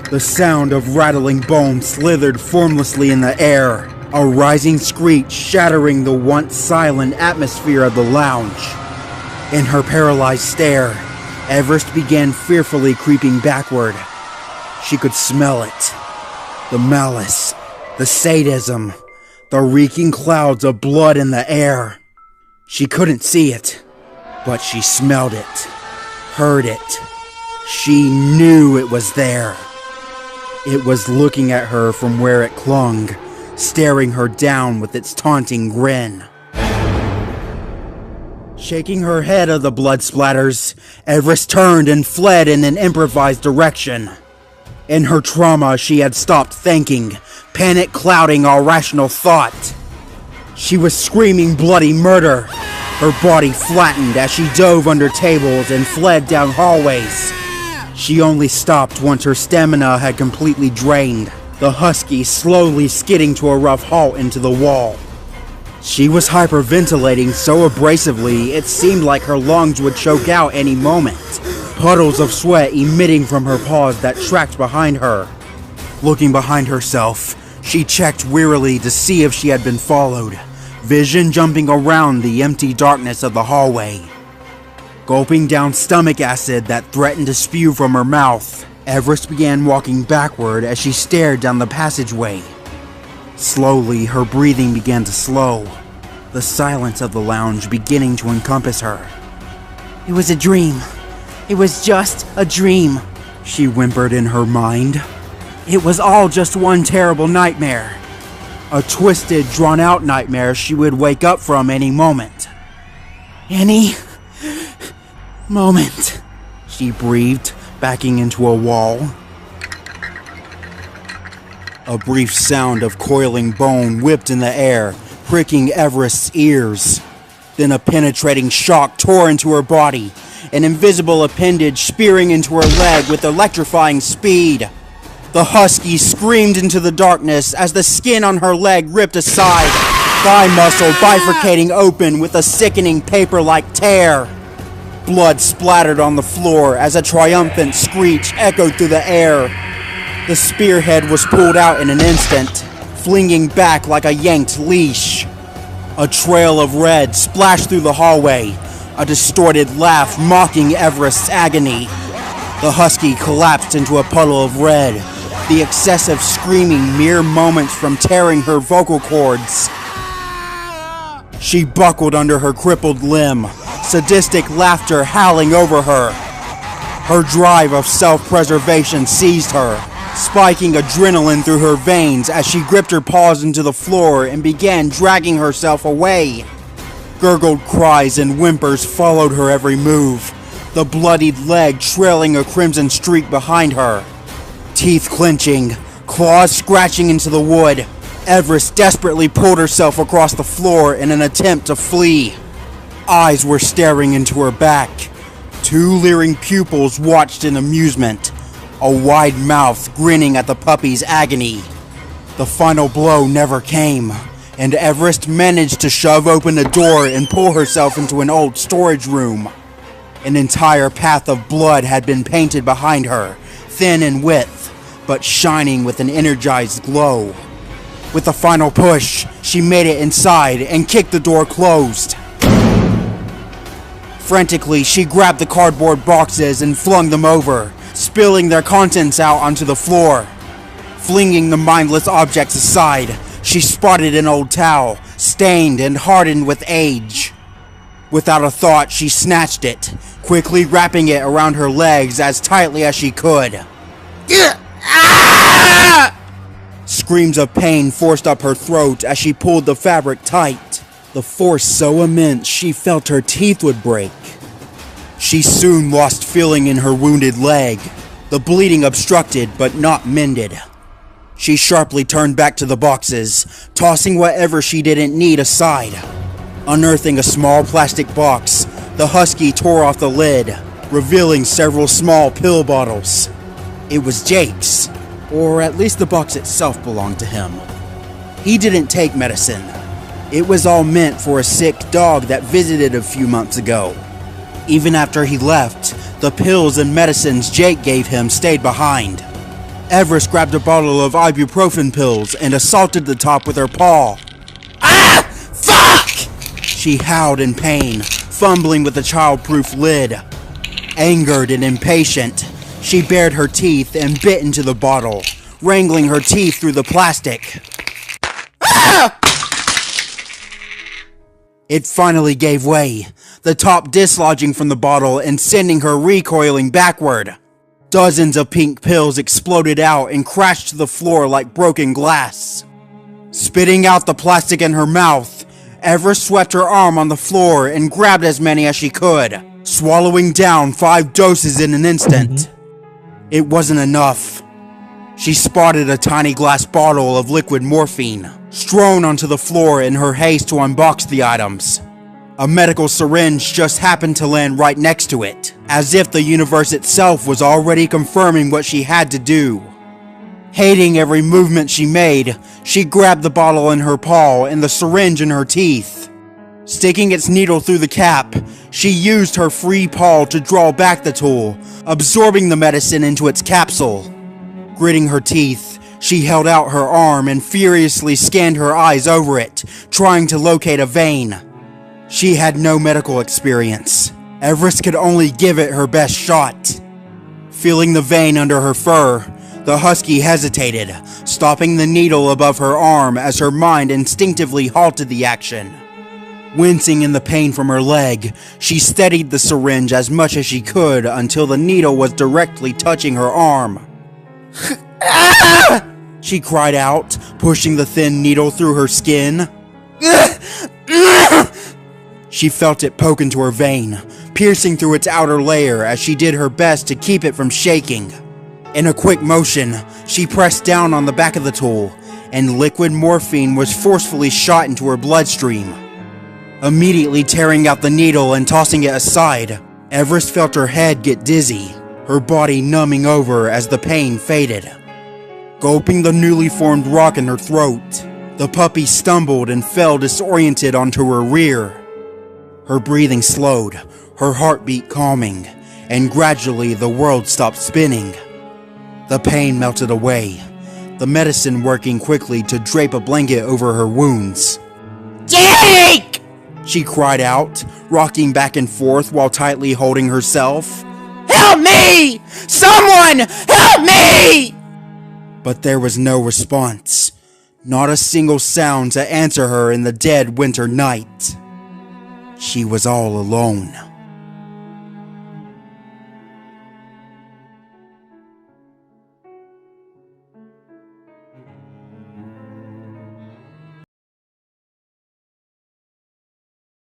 The sound of rattling bone slithered formlessly in the air, a rising screech shattering the once silent atmosphere of the lounge. In her paralyzed stare, Everest began fearfully creeping backward. She could smell it. The malice, the sadism, the reeking clouds of blood in the air. She couldn't see it, but she smelled it, heard it. She knew it was there. It was looking at her from where it clung, staring her down with its taunting grin. Shaking her head of the blood splatters, Everest turned and fled in an improvised direction. In her trauma, she had stopped thinking, panic clouding all rational thought. She was screaming bloody murder, her body flattened as she dove under tables and fled down hallways. She only stopped once her stamina had completely drained, the husky slowly skidding to a rough halt into the wall. She was hyperventilating so abrasively it seemed like her lungs would choke out any moment, puddles of sweat emitting from her paws that tracked behind her. Looking behind herself, she checked wearily to see if she had been followed, vision jumping around the empty darkness of the hallway. Gulping down stomach acid that threatened to spew from her mouth, Everest began walking backward as she stared down the passageway. Slowly, her breathing began to slow, the silence of the lounge beginning to encompass her. It was a dream. It was just a dream, she whimpered in her mind. It was all just one terrible nightmare. A twisted, drawn-out nightmare she would wake up from any moment. Any moment, she breathed, backing into a wall. A brief sound of coiling bone whipped in the air, pricking Everest's ears. Then a penetrating shock tore into her body, an invisible appendage spearing into her leg with electrifying speed. The husky screamed into the darkness as the skin on her leg ripped aside, thigh muscle bifurcating open with a sickening paper-like tear. Blood splattered on the floor as a triumphant screech echoed through the air. The spearhead was pulled out in an instant, flinging back like a yanked leash. A trail of red splashed through the hallway, a distorted laugh mocking Everest's agony. The husky collapsed into a puddle of red, the excessive screaming mere moments from tearing her vocal cords. She buckled under her crippled limb, sadistic laughter howling over her. Her drive of self-preservation seized her, spiking adrenaline through her veins as she gripped her paws into the floor and began dragging herself away. Gurgled cries and whimpers followed her every move, the bloodied leg trailing a crimson streak behind her. Teeth clenching, claws scratching into the wood, Everest desperately pulled herself across the floor in an attempt to flee. Eyes were staring into her back. Two leering pupils watched in amusement, a wide mouth grinning at the puppy's agony. The final blow never came, and Everest managed to shove open the door and pull herself into an old storage room. An entire path of blood had been painted behind her, thin in width, but shining with an energized glow. With a final push, she made it inside and kicked the door closed. Frantically, she grabbed the cardboard boxes and flung them over, spilling their contents out onto the floor. Flinging the mindless objects aside, she spotted an old towel, stained and hardened with age. Without a thought, she snatched it, quickly wrapping it around her legs as tightly as she could. Screams of pain forced up her throat as she pulled the fabric tight, the force so immense she felt her teeth would break. She soon lost feeling in her wounded leg, the bleeding obstructed but not mended. She sharply turned back to the boxes, tossing whatever she didn't need aside. Unearthing a small plastic box, the husky tore off the lid, revealing several small pill bottles. It was Jake's, or at least the box itself belonged to him. He didn't take medicine. It was all meant for a sick dog that visited a few months ago. Even after he left, the pills and medicines Jake gave him stayed behind. Everest grabbed a bottle of ibuprofen pills and assaulted the top with her paw. Ah! Fuck! She howled in pain, fumbling with the child-proof lid. Angered and impatient, she bared her teeth and bit into the bottle, wrangling her teeth through the plastic. Ah! It finally gave way, the top dislodging from the bottle and sending her recoiling backward. Dozens of pink pills exploded out and crashed to the floor like broken glass. Spitting out the plastic in her mouth, Everest swept her arm on the floor and grabbed as many as she could, swallowing down 5 doses in an instant. It wasn't enough. She spotted a tiny glass bottle of liquid morphine, strewn onto the floor in her haste to unbox the items. A medical syringe just happened to land right next to it, as if the universe itself was already confirming what she had to do. Hating every movement she made, she grabbed the bottle in her paw and the syringe in her teeth. Sticking its needle through the cap, she used her free paw to draw back the tool, absorbing the medicine into its capsule. Gritting her teeth, she held out her arm and furiously scanned her eyes over it, trying to locate a vein. She had no medical experience. Everest could only give it her best shot. Feeling the vein under her fur, the husky hesitated, stopping the needle above her arm as her mind instinctively halted the action. Wincing in the pain from her leg, she steadied the syringe as much as she could until the needle was directly touching her arm. Ah! She cried out, pushing the thin needle through her skin. She felt it poke into her vein, piercing through its outer layer as she did her best to keep it from shaking. In a quick motion, she pressed down on the back of the tool, and liquid morphine was forcefully shot into her bloodstream. Immediately tearing out the needle and tossing it aside, Everest felt her head get dizzy, her body numbing over as the pain faded. Gulping the newly formed rock in her throat, the puppy stumbled and fell disoriented onto her rear. Her breathing slowed, her heartbeat calming, and gradually the world stopped spinning. The pain melted away, the medicine working quickly to drape a blanket over her wounds. Jake! She cried out, rocking back and forth while tightly holding herself. Help me! Someone help me! But there was no response, not a single sound to answer her in the dead winter night. She was all alone.